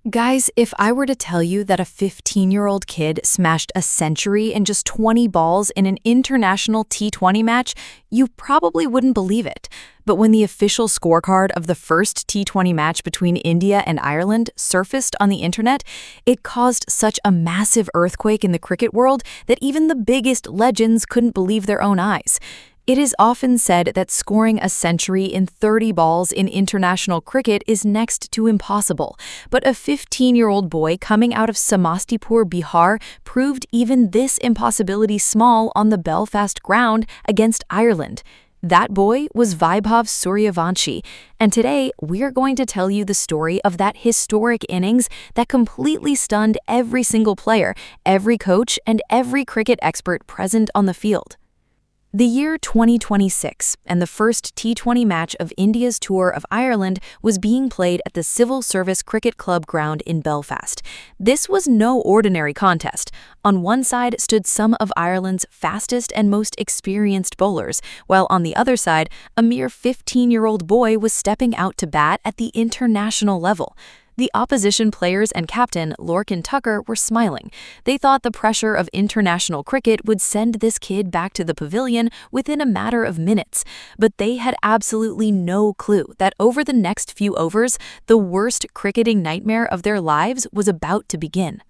Guys, if I were to tell you that a 15-year-old kid smashed a century in just 20 balls in an international T20 match, you probably wouldn't believe it. But when the official scorecard of the first T20 match between India and Ireland surfaced on the internet, it caused such a massive earthquake in the cricket world that even the biggest legends couldn't believe their own eyes. It is often said that scoring a century in 30 balls in international cricket is next to impossible, but a 15-year-old boy coming out of Samastipur, Bihar, proved even this impossibility small on the Belfast ground against Ireland. That boy was Vaibhav Suryavanshi, and today we're going to tell you the story of that historic innings that completely stunned every single player, every coach, and every cricket expert present on the field. The year 2026 and the first T20 match of India's tour of Ireland was being played at the Civil Service Cricket Club ground in Belfast. This was no ordinary contest. On one side stood some of Ireland's fastest and most experienced bowlers, while on the other side, a mere 15-year-old boy was stepping out to bat at the international level. The opposition players and captain, Lorcan Tucker, were smiling. They thought the pressure of international cricket would send this kid back to the pavilion within a matter of minutes. But they had absolutely no clue that over the next few overs, the worst cricketing nightmare of their lives was about to begin.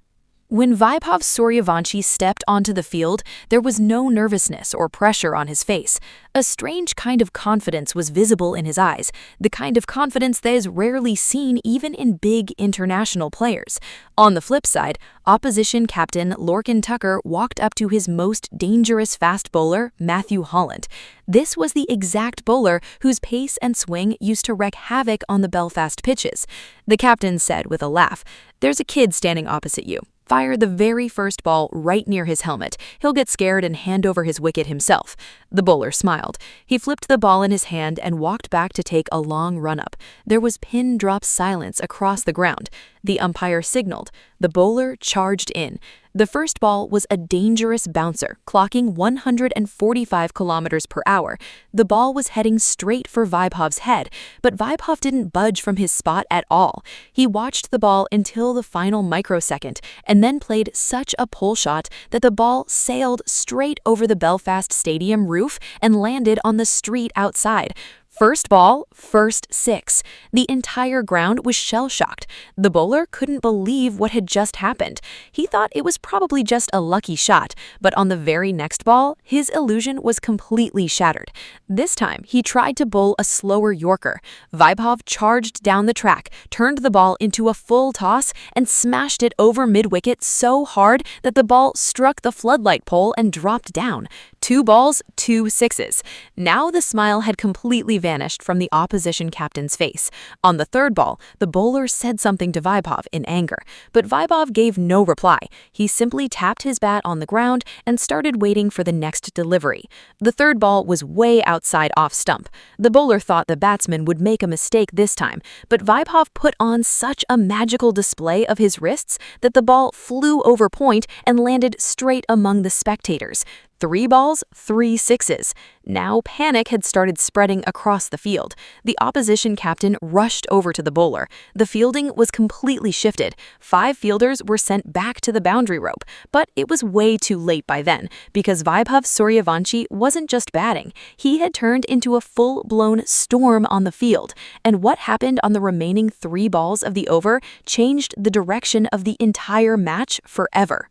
When Vaibhav Suryavanshi stepped onto the field, there was no nervousness or pressure on his face. A strange kind of confidence was visible in his eyes, the kind of confidence that is rarely seen even in big international players. On the flip side, opposition captain Lorcan Tucker walked up to his most dangerous fast bowler, Matthew Holland. This was the exact bowler whose pace and swing used to wreak havoc on the Belfast pitches. The captain said with a laugh, "There's a kid standing opposite you. Fire the very first ball right near his helmet. He'll get scared and hand over his wicket himself." The bowler smiled. He flipped the ball in his hand and walked back to take a long run-up. There was pin-drop silence across the ground. The umpire signaled. The bowler charged in. The first ball was a dangerous bouncer, clocking 145 kilometers per hour. The ball was heading straight for Vaibhav's head, but Vaibhav didn't budge from his spot at all. He watched the ball until the final microsecond, and then played such a pull shot that the ball sailed straight over the Belfast Stadium roof and landed on the street outside. First ball, first six. The entire ground was shell-shocked. The bowler couldn't believe what had just happened. He thought it was probably just a lucky shot, but on the very next ball, his illusion was completely shattered. This time, he tried to bowl a slower Yorker. Vaibhav charged down the track, turned the ball into a full toss, and smashed it over mid-wicket so hard that the ball struck the floodlight pole and dropped down. 2 balls, 2 sixes. Now the smile had completely vanished from the opposition captain's face. On the third ball, the bowler said something to Vaibhav in anger, but Vaibhav gave no reply. He simply tapped his bat on the ground and started waiting for the next delivery. The third ball was way outside off stump. The bowler thought the batsman would make a mistake this time, but Vaibhav put on such a magical display of his wrists that the ball flew over point and landed straight among the spectators. 3 balls, 3 sixes. Now panic had started spreading across the field. The opposition captain rushed over to the bowler. The fielding was completely shifted. 5 fielders were sent back to the boundary rope, but it was way too late by then, because Vaibhav Suryavanshi wasn't just batting. He had turned into a full-blown storm on the field, and what happened on the remaining 3 balls of the over changed the direction of the entire match forever.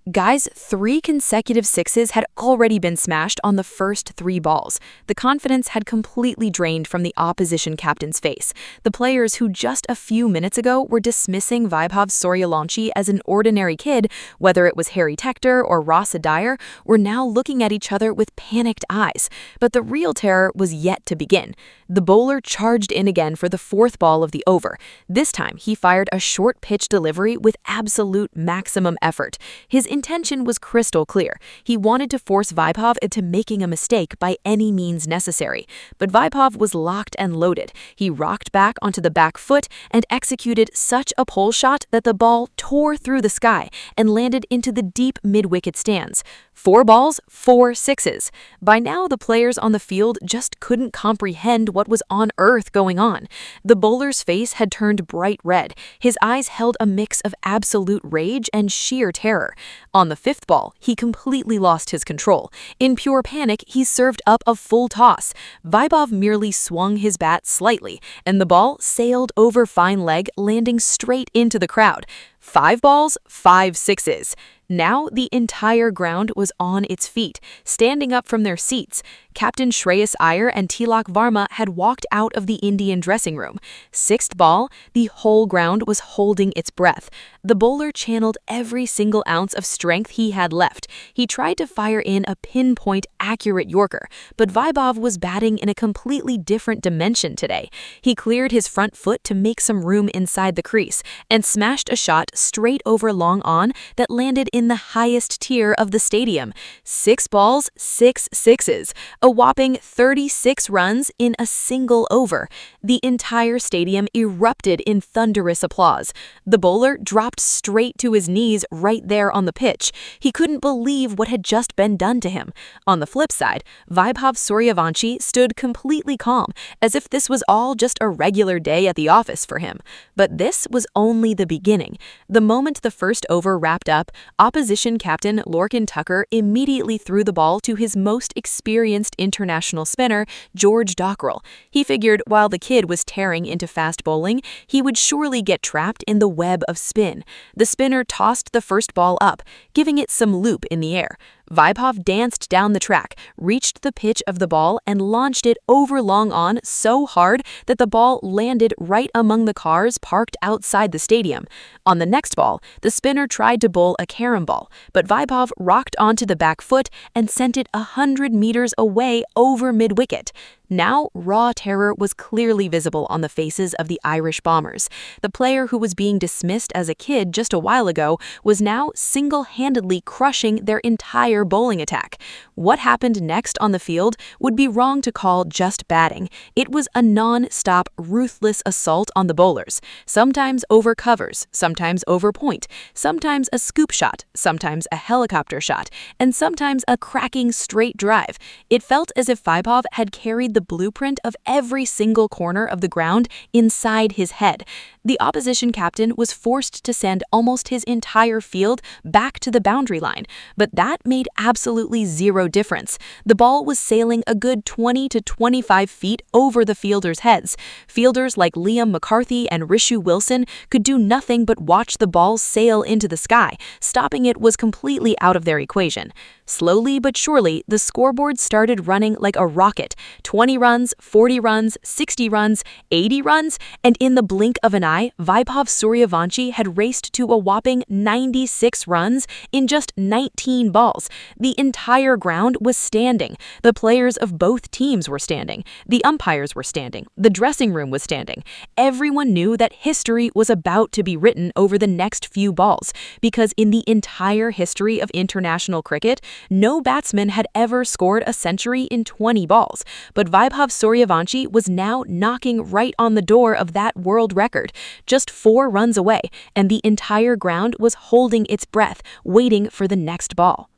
Guys, 3 consecutive sixes had already been smashed on the first 3 balls. The confidence had completely drained from the opposition captain's face. The players who just a few minutes ago were dismissing Vaibhav Suryavanshi as an ordinary kid, whether it was Harry Tector or Ross Adair, were now looking at each other with panicked eyes. But the real terror was yet to begin. The bowler charged in again for the 4th ball of the over. This time, he fired a short pitch delivery with absolute maximum effort. His intention was crystal clear. He wanted to force Vaibhav into making a mistake by any means necessary. But Vaibhav was locked and loaded. He rocked back onto the back foot and executed such a pole shot that the ball tore through the sky and landed into the deep mid-wicket stands. 4 balls, 4 sixes. By now, the players on the field just couldn't comprehend what was on earth going on. The bowler's face had turned bright red. His eyes held a mix of absolute rage and sheer terror. On the 5th ball, he completely lost his control. In pure panic, he served up a full toss. Vaibhav merely swung his bat slightly, and the ball sailed over fine leg, landing straight into the crowd. 5 balls, 5 sixes. Now the entire ground was on its feet, standing up from their seats. Captain Shreyas Iyer and Tilak Varma had walked out of the Indian dressing room. 6th ball, the whole ground was holding its breath. The bowler channeled every single ounce of strength he had left. He tried to fire in a pinpoint accurate Yorker, but Vaibhav was batting in a completely different dimension today. He cleared his front foot to make some room inside the crease and smashed a shot straight over long on that landed in the highest tier of the stadium. 6 balls, 6 sixes. A whopping 36 runs in a single over. The entire stadium erupted in thunderous applause. The bowler dropped straight to his knees right there on the pitch. He couldn't believe what had just been done to him. On the flip side, Vaibhav Suryavanshi stood completely calm, as if this was all just a regular day at the office for him. But this was only the beginning. The moment the first over wrapped up, opposition captain Lorcan Tucker immediately threw the ball to his most experienced international spinner, George Dockrell. He figured while the kid was tearing into fast bowling, he would surely get trapped in the web of spin. The spinner tossed the first ball up, giving it some loop in the air. Vaibhav danced down the track, reached the pitch of the ball, and launched it over long on so hard that the ball landed right among the cars parked outside the stadium. On the next ball, the spinner tried to bowl a carom ball, but Vaibhav rocked onto the back foot and sent it 100 meters away over mid-wicket. Now, raw terror was clearly visible on the faces of the Irish bombers. The player who was being dismissed as a kid just a while ago was now single-handedly crushing their entire bowling attack. What happened next on the field would be wrong to call just batting. It was a non-stop, ruthless assault on the bowlers, sometimes over covers, sometimes over point, sometimes a scoop shot, sometimes a helicopter shot, and sometimes a cracking straight drive. It felt as if Vaibhav had carried the blueprint of every single corner of the ground inside his head. The opposition captain was forced to send almost his entire field back to the boundary line, but that made absolutely zero difference. The ball was sailing a good 20 to 25 feet over the fielders' heads. Fielders like Liam McCarthy and Rishu Wilson could do nothing but watch the ball sail into the sky. Stopping it was completely out of their equation. Slowly but surely, the scoreboard started running like a rocket. 20 runs, 40 runs, 60 runs, 80 runs, and in the blink of an eye, Vaibhav Suryavanshi had raced to a whopping 96 runs in just 19 balls. The entire ground was standing. The players of both teams were standing. The umpires were standing. The dressing room was standing. Everyone knew that history was about to be written over the next few balls, because in the entire history of international cricket, no batsman had ever scored a century in 20 balls. But Vaibhav Suryavanshi was now knocking right on the door of that world record, just 4 runs away, and the entire ground was holding its breath, waiting for the next ball.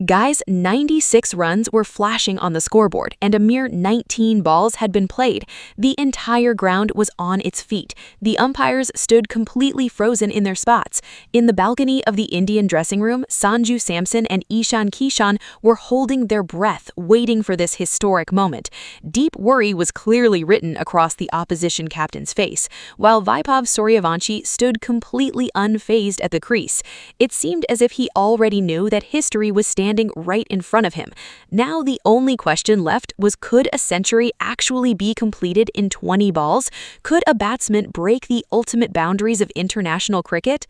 Guys, 96 runs were flashing on the scoreboard, and a mere 19 balls had been played. The entire ground was on its feet. The umpires stood completely frozen in their spots. In the balcony of the Indian dressing room, Sanju Samson and Ishan Kishan were holding their breath, waiting for this historic moment. Deep worry was clearly written across the opposition captain's face, while Vaibhav Suryavanshi stood completely unfazed at the crease. It seemed as if he already knew that history was standing right in front of him. Now the only question left was, could a century actually be completed in 20 balls? Could a batsman break the ultimate boundaries of international cricket?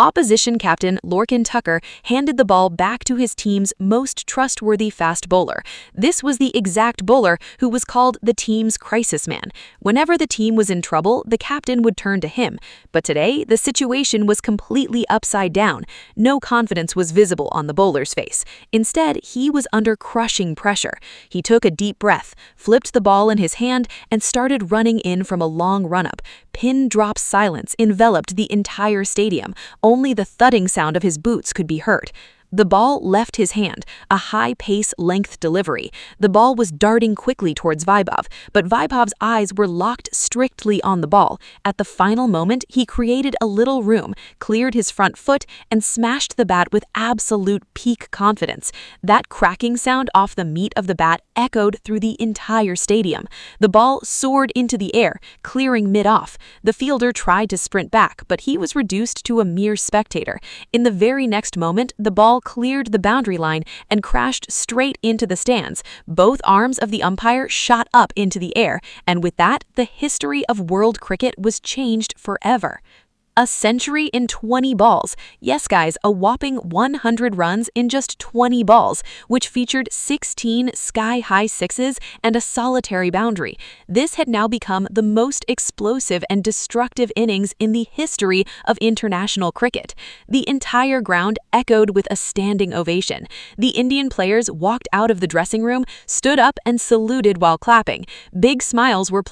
Opposition captain Lorcan Tucker handed the ball back to his team's most trustworthy fast bowler. This was the exact bowler who was called the team's crisis man. Whenever the team was in trouble, the captain would turn to him. But today, the situation was completely upside down. No confidence was visible on the bowler's face. Instead, he was under crushing pressure. He took a deep breath, flipped the ball in his hand, and started running in from a long run-up. Pin-drop silence enveloped the entire stadium. Only the thudding sound of his boots could be heard. The ball left his hand, a high-pace length delivery. The ball was darting quickly towards Vaibhav, but Vaibhav's eyes were locked strictly on the ball. At the final moment, he created a little room, cleared his front foot, and smashed the bat with absolute peak confidence. That cracking sound off the meat of the bat echoed through the entire stadium. The ball soared into the air, clearing mid-off. The fielder tried to sprint back, but he was reduced to a mere spectator. In the very next moment, the ball cleared the boundary line and crashed straight into the stands. Both arms of the umpire shot up into the air, and with that, the history of world cricket was changed forever. A century in 20 balls. Yes, guys, a whopping 100 runs in just 20 balls, which featured 16 sky-high sixes and a solitary boundary. This had now become the most explosive and destructive innings in the history of international cricket. The entire ground echoed with a standing ovation. The Indian players walked out of the dressing room, stood up, and saluted while clapping. Big smiles were